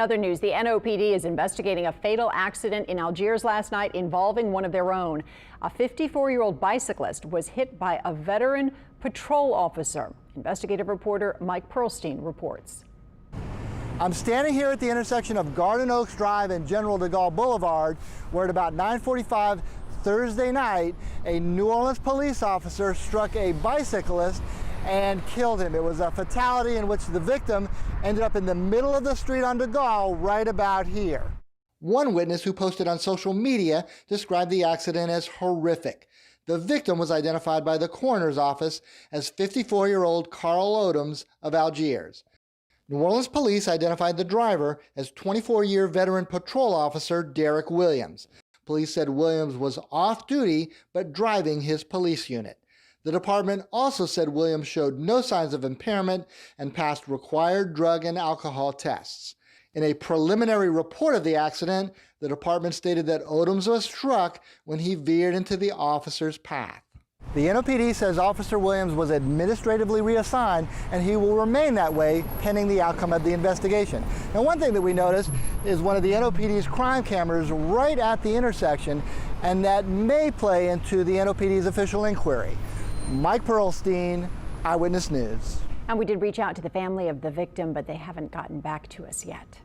Other news, the NOPD is investigating a fatal accident in Algiers last night involving one of their own. A 54-year-old bicyclist was hit by a veteran patrol officer. Investigative reporter Mike Perlstein reports. I'm standing here at the intersection of Garden Oaks Drive and General DeGaulle Boulevard, where at about 9:45 Thursday night, a New Orleans police officer struck a bicyclist and killed him. It was a fatality in which the victim ended up in the middle of the street on DeGaulle, right about here. One witness who posted on social media described the accident as horrific. The victim was identified by the coroner's office as 54-year-old Carl Odoms of Algiers. New Orleans police identified the driver as 24-year veteran patrol officer Derek Williams. Police said Williams was off duty but driving his police unit. The department also said Williams showed no signs of impairment and passed required drug and alcohol tests. In a preliminary report of the accident, the department stated that Odoms was struck when he veered into the officer's path. The NOPD says Officer Williams was administratively reassigned, and he will remain that way pending the outcome of the investigation. Now, one thing that we noticed is one of the NOPD's crime cameras right at the intersection, and that may play into the NOPD's official inquiry. Mike Perlstein, Eyewitness News. And we did reach out to the family of the victim, but they haven't gotten back to us yet.